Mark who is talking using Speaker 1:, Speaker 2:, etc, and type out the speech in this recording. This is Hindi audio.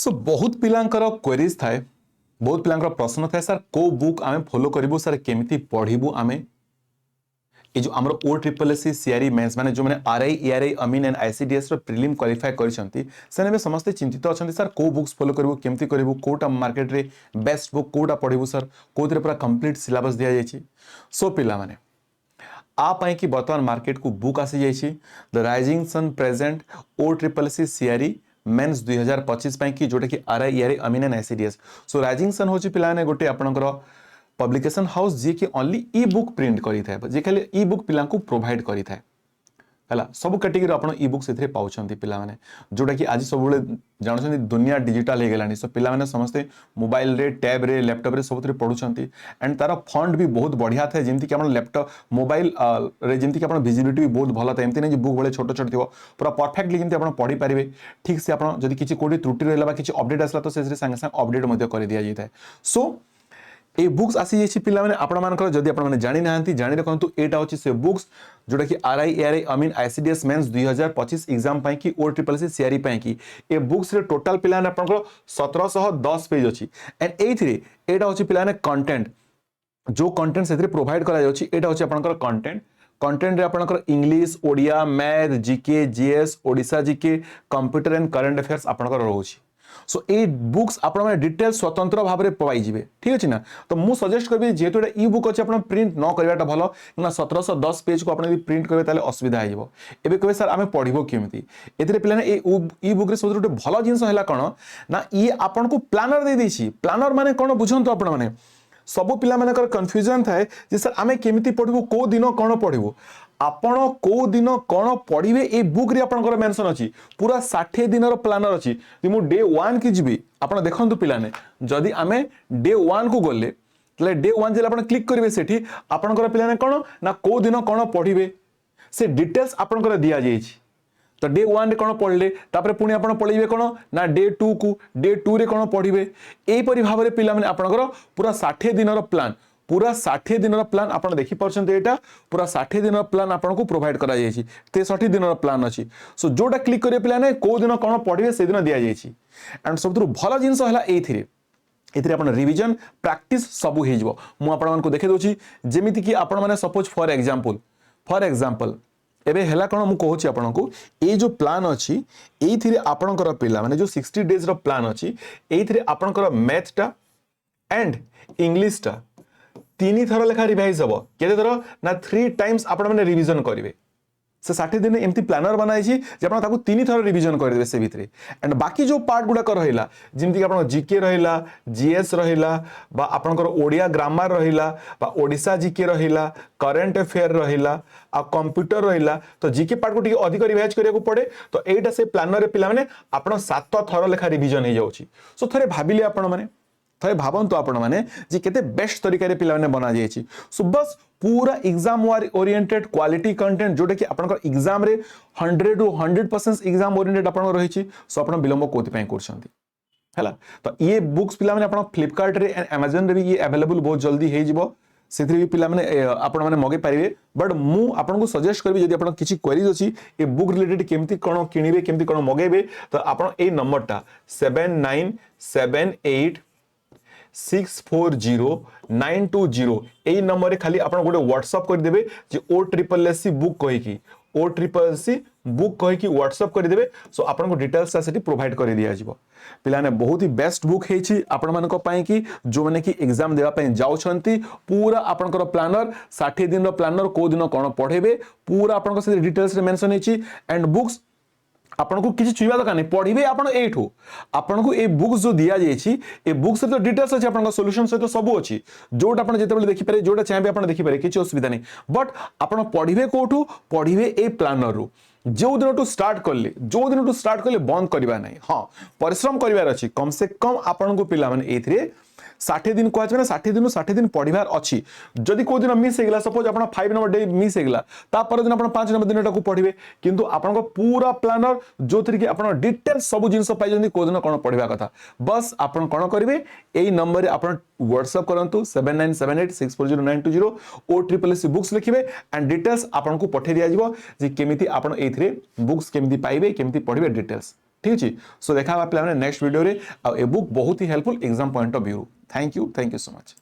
Speaker 1: सो बहुत पिलांकर क्वेरीज थाए, बहुत पिलांकर प्रश्न थाए सर को बुक आमे फॉलो करिवो सर केमिति पढिबो आमे ए जो हमर O triple S CRE mains माने जो माने आरआई एआरआई अमीन एंड आईसीडीएस रो प्रीलिम क्वालिफाई करिसंती सेने समस्त चिंतित अछंती सर को बुक्स फॉलो करिवो केमिति करिवो कोटा मार्केट रे बेस्ट बुक कोटा पढिबो सर कोथरे पूरा कंप्लीट सिलेबस दिया जायछि। सो पिला माने आ पाई कि वर्तमान मार्केट को बुक आसी जायछि the rising sun present O triple S CRE mains 2025 पाई कि जोटा कि आरआई एआरआई अमीन and ICDS. So rising sun होछि पिला ने गोटे आपनकर पब्लिकेशन हाउस जी कि ओनली ई बुक प्रिंट करी थाए जे खाली ई बुक पिला को प्रोवाइड करी थाए हला सब कैटेगरी आपण ई बुक सेथरे पाउछंती पिला माने जोटा कि आज सब बेले जानछंती दुनिया डिजिटल हे गेलानी। सो पिला माने समस्त मोबाइल रे टैब रे लैपटॉप रे सबथरे पढुछंती एंड तारा फॉन्ट भी बहुत बढ़िया थाए जेमति कि आपण लैपटॉप मोबाइल रे जेमति कि आपण विजिबिलिटी भी बहुत भला थाए एमति नै जे बुक बळे छोट छोट थिबो पूरा परफेक्टली जेमति आपण पढी परिबे ठीक से आपण जदी किछि कोडी त्रुटि रहला बा किछि अपडेट आसला तो सेथरे संगे संग अपडेट मध्ये कर दिया जाय थाए। सो ए बुक्स आसी जाइछि पिला माने आपण मानकर जदी आपण माने जानि नाहंती जानि रखंतु एटा होछि से बुक्स जोटा कि आरआई एआरआई अमीन आईसीडीएस मेंस 2025 एग्जाम पई कि ओ ट्रिपल सी सीआरई पई कि ए बुक्स रे टोटल पिला ने आपण 1710 पेज अछि एंड एथरे एटा होछि पिला ने कंटेंट जो कंटेंट सेथरे प्रोवाइड करा जाउछि एटा होछि आपनकर कंटेंट कंटेंट रे आपनकर English Odia math GK GS Odisha GK computer and current affairs आपनकर रहउछि। सो ए बुक्स आपण माने डिटेल स्वतंत्र भाबरे पाई जिवे ठीक अछि ना। तो मु सजेस्ट करबी जेहेतु एटा ई बुक अछि आपण प्रिंट न करबाटा भलो ना 1710 पेज को आपण यदि प्रिंट करबे ताले असुविधा आ जिवो। एबे कहबे सर आमे पढिबो केमिति एथिरे पिला ने ए ई बुक रे सबसे भलो जिंस हैला कोन ना ई आपण को प्लानर दे देछि। प्लानर माने कोन बुझंतो आपण माने सब पिला मानकर कंफ्यूजन थाए जे सर आमे केमिति पढिबो को दिन कोन पढिबो आपण को दिन कोन पढिबे ए बुक रे आपनकर मेंशन अछि पूरा 60 दिन रो प्लानर अछि जे मु डे 1 की जिबी आपण देखंतु पिला ने जदी आमे डे 1 को गले तले डे 1 जे आपण क्लिक करिवे सेठी आपनकर पिला ने कोन ना को दिन कोन पढिबे से डिटेल्स आपनकर दिया जायछि। तो डे 1 रे कोन पढले तापर पुनी आपण पढिबे कोन ना डे 2 को डे 2 रे कोन पढिबे एई परि भाबरे पिला माने आपनकर पूरा 60 दिन रो प्लान पूरा 60 दिन प्लान आपण देखि परछन्ते एटा पूरा 60 दिन प्लान आपण को प्रोवाइड करा जायछि 63 दिन प्लान अछि। सो जोटा क्लिक करिए प्लान है को दिन कोन पढिबे से दिन दिया जायछि एंड सबथु भलो जिंस हला एथिरे एथिरे आपण रिवीजन प्रैक्टिस सब हे जिवो। मु आपण मानको देखै दोछि जेमिति कि आपण माने सपोज फॉर एग्जांपल एबे हेला कोन मु कहूछि आपण को ए जो प्लान अछि एथिरे आपणकर पिला माने जो 60 डेज रो प्लान अछि एथिरे आपणकर मैथ टा एंड इंग्लिश टा 3 थर लेखा रिवाइज हबो केते थर ना 3 टाइम्स आपण माने रिवीजन करिवे से 60 दिन एमती प्लानर बनाई छी जे आपण ताकू 3 थर रिवीजन कर देबे से भितरे एंड बाकी जो पार्ट गुडा कर रहिला जिमति कि आपण जीके रहिला जीएस रहिला बा आपनकर ओडिया ग्रामर रहिला बा ओडिसा जीके रहिला करंट अफेयर रहिला आ कंप्यूटर रहिला तो जीके पार्ट को टिके अधिक रिवाइज करिया को पड़े तो एटा से प्लानर रे पिला माने आपण 7 थर लेखा रिवीजन हे जाउची। सो थरे भाबिले आपण माने थरे भाबंतु आपण माने जे केते बेस्ट तरीका रे पिला माने बना जायछि। सो बस पूरा एग्जाम ओरिएंटेड क्वालिटी कंटेंट जोटा कि आपनकर एग्जाम रे 100 टू 100% एग्जाम ओरिएंटेड आपण रहिछि। सो आपण विलंब कोथि पय करछंती हला तो ये बुक्स पिला माने आपण फ्लिपकार्ट रे एंड अमेज़न रे भी ये अवेलेबल बहुत जल्दी हे जिवो सेथि भी पिला माने आपण माने मगे पारिबे बट मु आपण को सजेस्ट करबी जदि आपण किछि क्वेरीज अछि ए बुक रिलेटेड केमति कोन किनिबे केमति कोन मगेबे तो आपण ए नंबर टा 7978 640920 एई नंबर रे खाली आपण गोटे व्हाट्सएप कर देबे जे ओ ट्रिपल एस सी बुक कहि कि ओ ट्रिपल सी बुक कहि कि व्हाट्सएप कर देबे। सो आपण को डिटेल्स सेठी प्रोवाइड कर दिया जिवो। पिलाने बहुत ही बेस्ट बुक हेछि आपण मानको पई कि जो माने कि एग्जाम देबा पई जाउछंती पूरा आपनकर प्लानर 60 दिन रो प्लानर को दिन कोन पढेबे पूरा आपनकर से डिटेल्स रे मेंशन हेछि एंड बुक्स आपन को किछि छुइबा दरकार नै पढिबे आपन एठो आपन को ए बुक्स जो दिया जायछि ए बुक्स रे तो डिटेल्स अछि आपन को सॉल्यूशन सहित सब अछि जोटा आपन जेते बेले देखि पारे जोटा चाहेबे आपन देखि पारे किछि असुविधा नै बट आपन पढिबे कोठो पढिबे ए प्लानर रु जो दिन टू स्टार्ट करले बंद करबा नै हां परिश्रम करबार अछि कम से कम आपन को पिला माने एथिरे 60 दिन कहै छै 60 दिन पढिबार अछि जदि को दिन मिस हेगला सपोज आपण 5 नंबर डे मिस हेगला ता पर दिन आपण 5 नंबर दिन टाको पढिबे किंतु आपण को पूरा प्लानर जो थरी कि आपण डिटेल सब जिंस पाइ जंदी को दिन कोन पढिबा कथा बस आपण कोन करिवे एई नंबर रे आपण व्हाट्सएप करंतु 7978640920 ओ ट्रिपल एस बुक्स लिखिबे एंड डिटेल्स आपण को पठे दिया जिवो जे केमिति आपण एथिरे बुक्स केमिति पाइबे केमिति पढिबे डिटेल्स ठीक अच्छे सो देखा पे नेक्स्ट वीडियो रे ए बुक बहुत ही helpful exam point of view thank you so much.